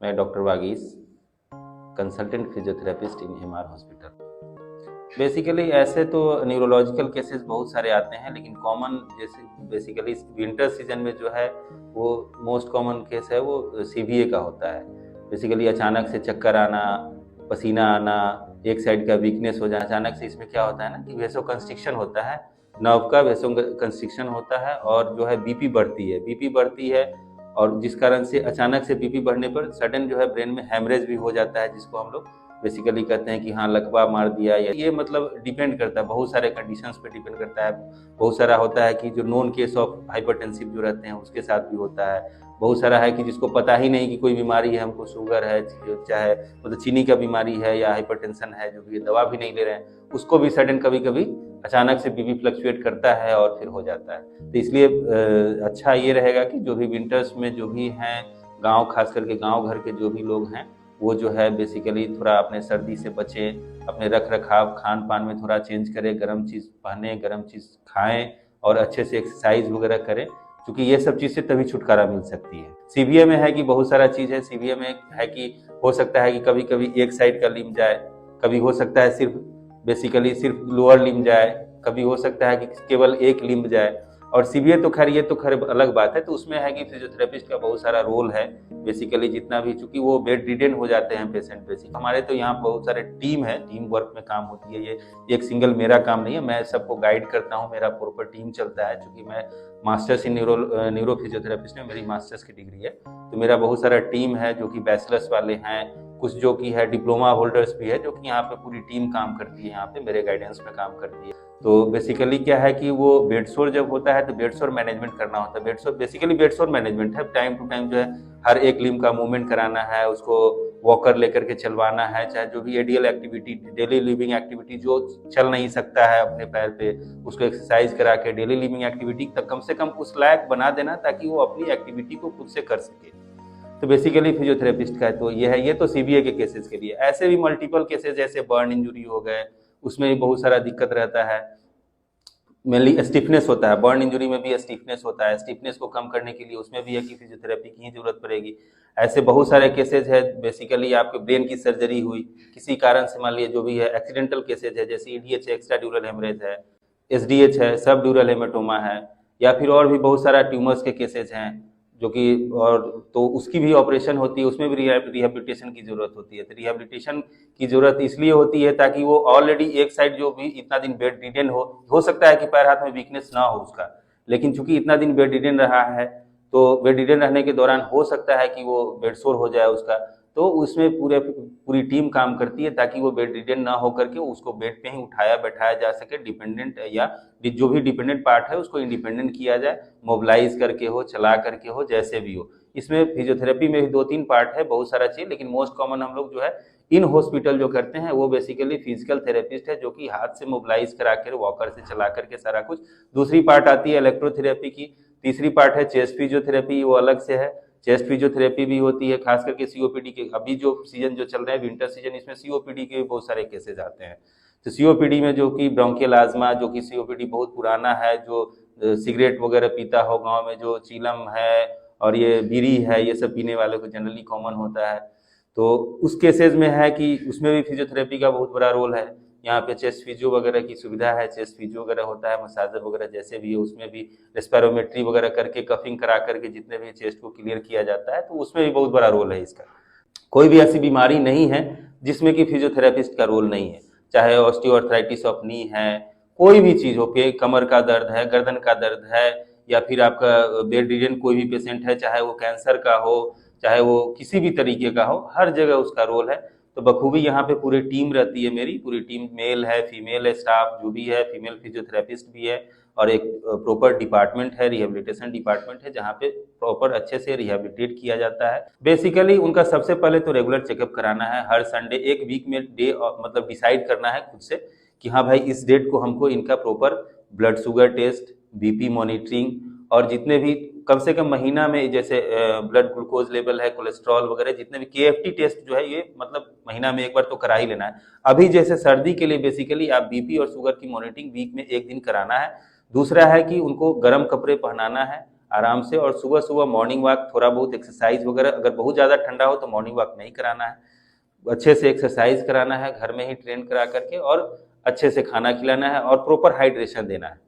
मैं doctor वागीस, consultant physiotherapist इन MR hospital. Basically ऐसे तो न्यूरोलॉजिकल केसेस बहुत सारे आते हैं, लेकिन कॉमन जैसे बेसिकली विंटर सीजन में जो है वो मोस्ट कॉमन केस है वो सीवीए का होता है। बेसिकली अचानक से चक्कर आना, पसीना आना, एक साइड का वीकनेस हो जाना। अचानक से इसमें क्या होता है ना कि वेसो कंस्ट्रिक्शन होता है, नर्व का वेसो कंस्ट्रिक्शन होता है और जो है बीपी बढ़ती है और जिस कारण से अचानक से बीपी बढ़ने पर सडन जो है ब्रेन में हैमरेज भी हो जाता है, जिसको हम लोग बेसिकली कहते हैं कि हाँ लकवा मार दिया। या ये मतलब डिपेंड करता है, बहुत सारे कंडीशंस पे डिपेंड करता है। बहुत सारा होता है कि जो नॉन केस ऑफ हाइपरटेंसिव जो रहते हैं उसके साथ भी होता है। बहुत सारा है कि जिसको पता ही नहीं कि कोई बीमारी है, हमको शुगर है, चाहे मतलब चीनी का बीमारी है या हाइपरटेंशन है, जो भी दवा भी नहीं ले रहे हैं, उसको भी सडन कभी कभी अचानक से बीपी फ्लक्चुएट करता है और फिर हो जाता है। तो इसलिए अच्छा ये रहेगा कि जो भी विंटर्स में जो भी हैं गांव, खास करके गांव घर के जो भी लोग हैं, वो जो है बेसिकली थोड़ा अपने सर्दी से बचें, अपने रख रखाव खान पान में थोड़ा चेंज करें, गर्म चीज़ पहने, गर्म चीज़ खाएं और अच्छे से एक्सरसाइज वगैरह करें, क्योंकि ये सब चीज़ से तभी छुटकारा मिल सकती है। सीवीए में है कि बहुत सारा चीज़ है। सीवीए में है कि हो सकता है कि कभी कभी एक साइड का लिम्ब जाए, कभी हो सकता है सिर्फ बेसिकली सिर्फ लोअर लिम्ब जाए, कभी हो सकता है कि केवल एक लिम्ब जाए। और सीवीए तो खैर अलग बात है, तो उसमें है कि फिजियोथेरेपिस्ट का बहुत सारा रोल है। बेसिकली जितना भी, चूंकि वो बेड रिडेन हो जाते हैं पेशेंट बेसिक, हमारे तो यहाँ बहुत सारे टीम है, टीम वर्क में काम होती है। ये एक सिंगल मेरा काम नहीं है, मैं सबको गाइड करता हूँ, मेरा प्रॉपर टीम चलता है। चूंकि मैं मास्टर्स इन न्यूरो फिजियोथेरेपिस्ट में मेरी मास्टर्स की डिग्री है, तो मेरा बहुत सारा टीम है जो कि बैचलर्स वाले हैं, कुछ जो कि है डिप्लोमा होल्डर्स भी है, जो कि यहाँ पे पूरी टीम काम करती है, यहाँ पे मेरे गाइडेंस में काम करती है। तो बेसिकली क्या है कि वो बेडसोर जब होता है तो बेडसोर मैनेजमेंट करना होता है। बेडसोर बेसिकली बेडसोर मैनेजमेंट है, टाइम टू टाइम जो है हर एक लिम्ब का मूवमेंट कराना है, उसको वॉकर लेकर के चलवाना है, चाहे जो भी एडियल एक्टिविटी, डेली लिविंग एक्टिविटी, जो चल नहीं सकता है अपने पैर पे, उसको एक्सरसाइज करा के डेली लिविंग एक्टिविटी तक कम से कम उस लायक बना देना, ताकि वो अपनी एक्टिविटी को खुद से कर सके। तो बेसिकली फिजियोथेरेपिस्ट का तो ये है। ये तो सीबीए के केसेस के लिए। ऐसे भी मल्टीपल केसेस जैसे बर्न इंजुरी हो गए, उसमें भी बहुत सारा दिक्कत रहता है। मेनली स्टिफनेस होता है, बर्न इंजुरी में भी स्टिफनेस होता है। स्टिफनेस को कम करने के लिए उसमें भी है कि फिजियोथेरेपी की ही जरूरत पड़ेगी। ऐसे बहुत सारे केसेज है, बेसिकली आपके ब्रेन की सर्जरी हुई किसी कारण से, मान लीजिए जो भी है एक्सीडेंटल केसेज है, जैसे ईडीएच है, एक्स्ट्रा ड्यूरल हेमरेज है, एसडीएच है, सब ड्यूरल हेमेटोमा है, या फिर और भी बहुत सारा ट्यूमर्स के केसेज हैं जो कि, और तो उसकी भी ऑपरेशन होती है, उसमें भी रिहेबिलिटेशन की जरूरत होती है। तो रिहेबिलिटेशन की जरूरत इसलिए होती है ताकि वो ऑलरेडी एक साइड जो भी इतना दिन बेड रिडेन हो सकता है कि पैर हाथ में वीकनेस ना हो उसका, लेकिन चूंकि इतना दिन बेड रिडेन रहा है, तो बेड रिडेन रहने के दौरान हो सकता है कि वो बेडसोर हो जाए उसका, तो उसमें पूरी टीम काम करती है ताकि वो बेड रिडेन ना होकर के उसको बेड पे ही उठाया बैठाया जा सके। डिपेंडेंट या जो भी डिपेंडेंट पार्ट है उसको इंडिपेंडेंट किया जाए, मोबिलाइज करके हो, चला करके हो, जैसे भी हो। इसमें फिजियोथेरेपी में भी 2-3 पार्ट है, बहुत सारा चीज, लेकिन मोस्ट कॉमन हम लोग जो है इन हॉस्पिटल जो करते हैं वो बेसिकली फिजिकल थेरेपिस्ट है, जो कि हाथ से मोबिलाइज करा कर, वॉकर से चला करके सारा कुछ। दूसरी पार्ट आती है इलेक्ट्रोथेरेपी की। तीसरी पार्ट है चेस्ट फिजियोथेरेपी, वो अलग से है। चेस्ट फिजियोथेरेपी भी होती है, खास करके सीओपीडी के, अभी जो सीजन जो चल रहा है विंटर सीजन, इसमें सीओपीडी के बहुत सारे केसेज आते हैं। तो सीओपीडी में जो कि ब्रोंकियल आजमा, जो कि सीओपीडी बहुत पुराना है, जो सिगरेट वगैरह पीता हो गांव में, जो चीलम है और ये बीड़ी है, ये सब पीने वालों को जनरली कॉमन होता है। तो उस केसेज में है कि उसमें भी फिजियोथेरेपी का बहुत बड़ा रोल है। यहाँ पे चेस्ट फिजियो वगैरह की सुविधा है, चेस्ट फिजियो वगैरह होता है, मसाजर वगैरह जैसे भी है, उसमें भी रेस्पिरोमेट्री वगैरह करके, कफिंग करा करके जितने भी चेस्ट को क्लियर किया जाता है, तो उसमें भी बहुत बड़ा रोल है इसका। कोई भी ऐसी बीमारी नहीं है जिसमें कि फिजियोथेरेपिस्ट का रोल नहीं है, चाहे ऑस्टियोआर्थराइटिस ऑफ नी है, कोई भी चीज हो, के कमर का दर्द है, गर्दन का दर्द है, या फिर आपका बेड रिडन कोई भी पेशेंट है, चाहे वो कैंसर का हो, चाहे वो किसी भी तरीके का हो, हर जगह उसका रोल है। तो बखूबी यहाँ पे पूरी टीम रहती है, मेरी पूरी टीम, मेल है, फीमेल है, स्टाफ जो भी है, फीमेल फिजियोथेरेपिस्ट भी है, और एक प्रॉपर डिपार्टमेंट है, रिहेबिलिटेशन डिपार्टमेंट है, जहाँ पे प्रॉपर अच्छे से रिहेबिलिटेट किया जाता है। बेसिकली उनका सबसे पहले तो रेगुलर चेकअप कराना है हर संडे, एक वीक में डे मतलब डिसाइड करना है खुद से कि हाँ भाई इस डेट को हमको इनका proper blood sugar test, BP monitoring, और जितने भी कम से कम महीना में, जैसे ब्लड ग्लूकोज लेवल है, कोलेस्ट्रॉल वगैरह, जितने भी केएफटी टेस्ट जो है, ये मतलब महीना में एक बार तो करा ही लेना है। अभी जैसे सर्दी के लिए बेसिकली आप बीपी और शुगर की मॉनिटरिंग वीक में एक दिन कराना है। दूसरा है कि उनको गर्म कपड़े पहनाना है, आराम से। और सुबह सुबह मॉर्निंग वॉक, थोड़ा बहुत एक्सरसाइज वगैरह, अगर बहुत ज़्यादा ठंडा हो तो मॉर्निंग वॉक नहीं कराना है, अच्छे से एक्सरसाइज कराना है घर में ही ट्रेन करा करके, और अच्छे से खाना खिलाना है और प्रॉपर हाइड्रेशन देना है।